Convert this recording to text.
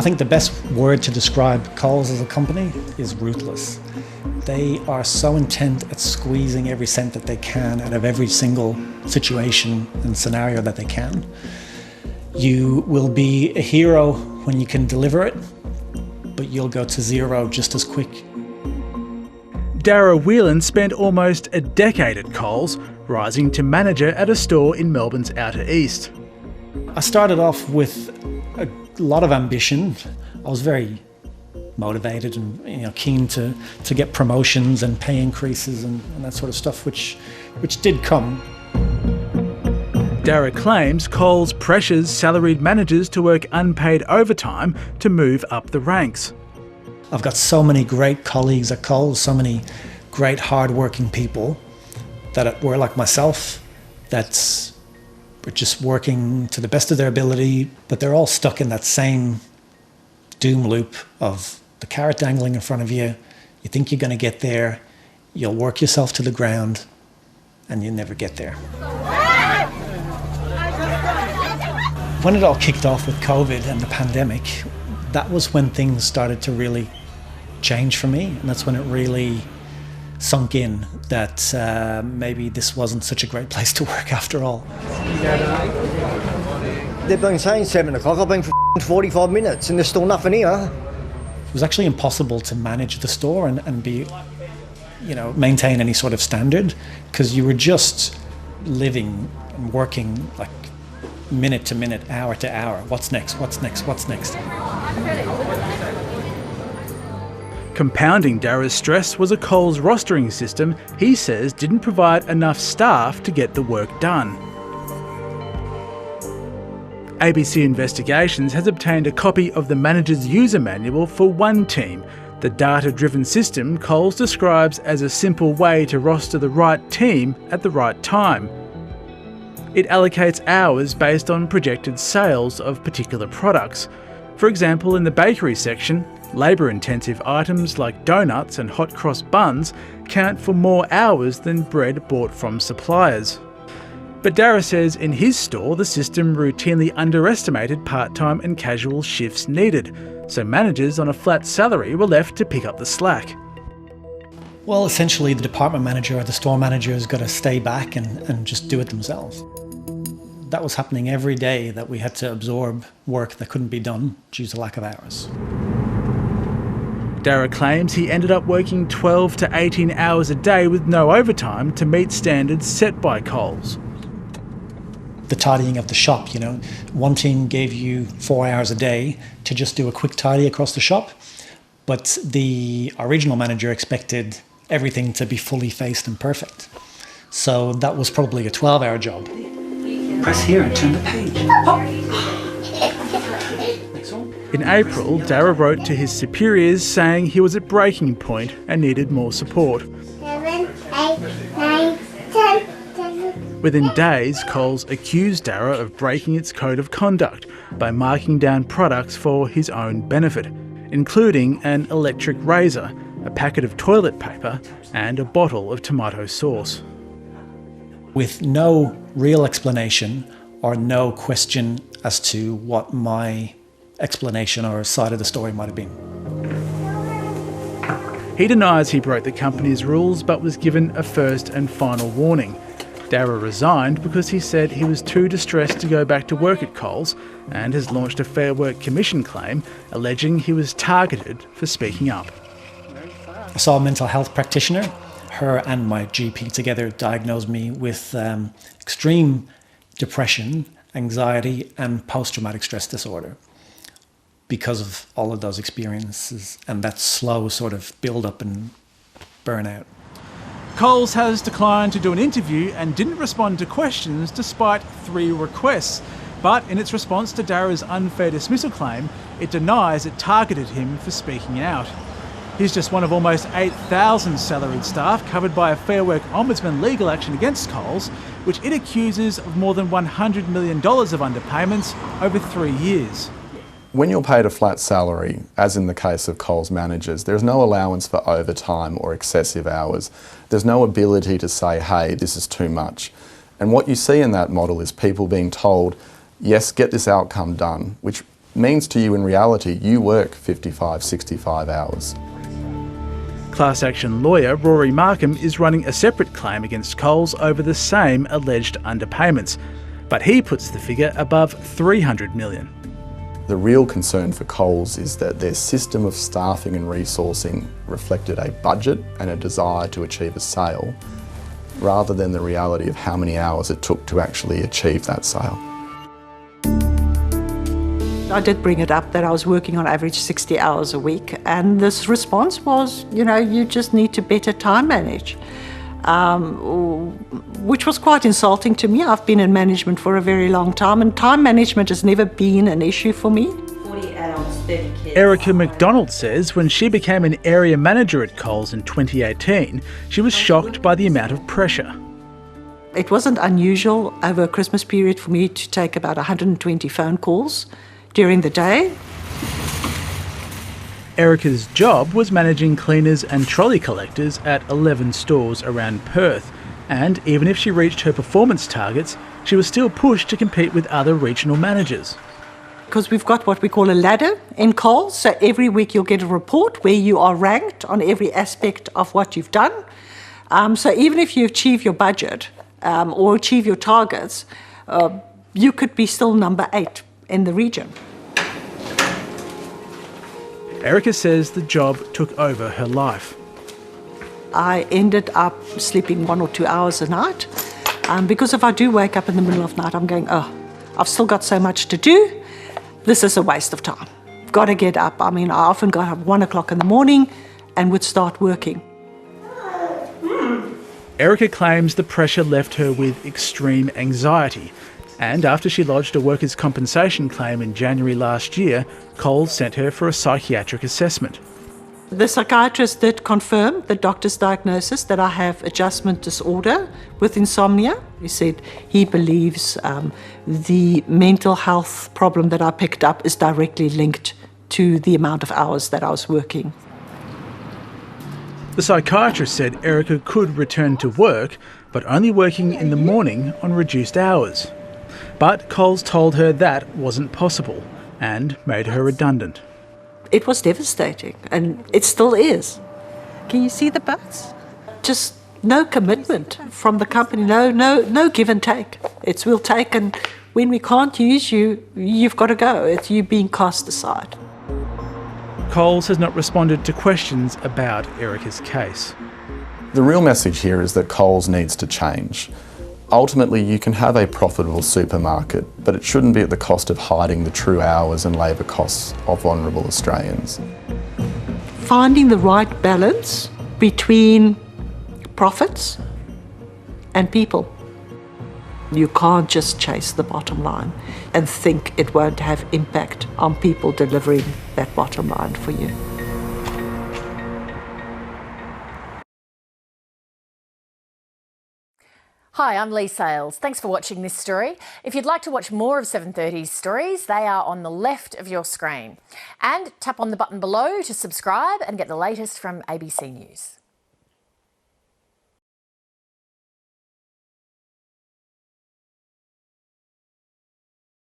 think the best word to describe Coles as a company is ruthless. They are so intent at squeezing every cent that they can out of every single situation and scenario that they can. You will be a hero when you can deliver it, but you'll go to zero just as quick. Darragh Whelan spent almost a decade at Coles, rising to manager at a store in Melbourne's Outer East. I started off with a lot of ambition. I was very motivated and keen to get promotions and pay increases and that sort of stuff, which did come. Darragh claims Coles pressures salaried managers to work unpaid overtime to move up the ranks. I've got so many great colleagues at Coles, so many great hard-working people that were like myself, that were just working to the best of their ability, but they're all stuck in that same doom loop of the carrot dangling in front of you. You think you're going to get there, you'll work yourself to the ground, and you never get there. When it all kicked off with COVID and the pandemic, that was when things started to really change for me, and that's when it really sunk in that maybe this wasn't such a great place to work after all. They've been saying 7 o'clock, I've been for 45 minutes and there's still nothing here. It was actually impossible to manage the store and be, maintain any sort of standard, because you were just living and working like minute to minute, hour to hour. What's next? What's next? What's next? Compounding Darragh's stress was a Coles rostering system he says didn't provide enough staff to get the work done. ABC Investigations has obtained a copy of the manager's user manual for one team, the data-driven system Coles describes as a simple way to roster the right team at the right time. It allocates hours based on projected sales of particular products. For example, in the bakery section, labour-intensive items like donuts and hot cross buns count for more hours than bread bought from suppliers. But Darragh says in his store the system routinely underestimated part-time and casual shifts needed, so managers on a flat salary were left to pick up the slack. Well, essentially the department manager or the store manager has got to stay back and just do it themselves. That was happening every day, that we had to absorb work that couldn't be done due to lack of hours. Darragh claims he ended up working 12 to 18 hours a day with no overtime to meet standards set by Coles. The tidying of the shop, one team gave you 4 hours a day to just do a quick tidy across the shop, but our regional manager expected everything to be fully faced and perfect. So that was probably a 12-hour job. Press here and turn the page. In April, Darragh wrote to his superiors saying he was at breaking point and needed more support. 7, 8, 9, 10. Within days, Coles accused Darragh of breaking its code of conduct by marking down products for his own benefit, including an electric razor, a packet of toilet paper, and a bottle of tomato sauce. With no real explanation or no question as to what my explanation or side of the story might have been. He denies he broke the company's rules but was given a first and final warning. Darragh resigned because he said he was too distressed to go back to work at Coles and has launched a Fair Work Commission claim alleging he was targeted for speaking up. I saw a mental health practitioner. Her and my GP together diagnosed me with extreme depression, anxiety and post-traumatic stress disorder because of all of those experiences and that slow sort of build-up and burnout. Coles has declined to do an interview and didn't respond to questions despite 3 requests. But in its response to Darragh's unfair dismissal claim, it denies it targeted him for speaking out. He's just one of almost 8,000 salaried staff covered by a Fair Work Ombudsman legal action against Coles, which it accuses of more than $100 million of underpayments over 3 years. When you're paid a flat salary, as in the case of Coles managers, there's no allowance for overtime or excessive hours. There's no ability to say, hey, this is too much. And what you see in that model is people being told, yes, get this outcome done, which means to you in reality you work 55, 65 hours. Class action lawyer Rory Markham is running a separate claim against Coles over the same alleged underpayments, but he puts the figure above $300 million. The real concern for Coles is that their system of staffing and resourcing reflected a budget and a desire to achieve a sale, rather than the reality of how many hours it took to actually achieve that sale. I did bring it up that I was working on average 60 hours a week, and this response was, you just need to better time manage, which was quite insulting to me. I've been in management for a very long time, and time management has never been an issue for me. 40 adults, 30 kids. Erica McDonald says when she became an area manager at Coles in 2018, she was shocked by the amount of pressure. It wasn't unusual over a Christmas period for me to take about 120 phone calls during the day. Erica's job was managing cleaners and trolley collectors at 11 stores around Perth, and even if she reached her performance targets, she was still pushed to compete with other regional managers. Because we've got what we call a ladder in Coles, so every week you'll get a report where you are ranked on every aspect of what you've done. So even if you achieve your budget or achieve your targets, you could be still number 8 in the region. Erica says the job took over her life. I ended up sleeping 1 or 2 hours a night because if I do wake up in the middle of the night, I'm going, I've still got so much to do. This is a waste of time. I've got to get up. I often got up 1 o'clock in the morning and would start working. Erica claims the pressure left her with extreme anxiety, and after she lodged a workers' compensation claim in January last year, Coles sent her for a psychiatric assessment. The psychiatrist did confirm the doctor's diagnosis that I have adjustment disorder with insomnia. He said he believes the mental health problem that I picked up is directly linked to the amount of hours that I was working. The psychiatrist said Erica could return to work, but only working in the morning on reduced hours. But Coles told her that wasn't possible and made her redundant. It was devastating, and it still is. Can you see the butts? Just no commitment from the company, no give and take. It's we'll take, and when we can't use you, you've got to go. It's you being cast aside. Coles has not responded to questions about Erica's case. The real message here is that Coles needs to change. Ultimately, you can have a profitable supermarket, but it shouldn't be at the cost of hiding the true hours and labour costs of vulnerable Australians. Finding the right balance between profits and people. You can't just chase the bottom line and think it won't have impact on people delivering that bottom line for you. Hi, I'm Lee Sales. Thanks for watching this story. If you'd like to watch more of 730's stories, they are on the left of your screen. And tap on the button below to subscribe and get the latest from ABC News.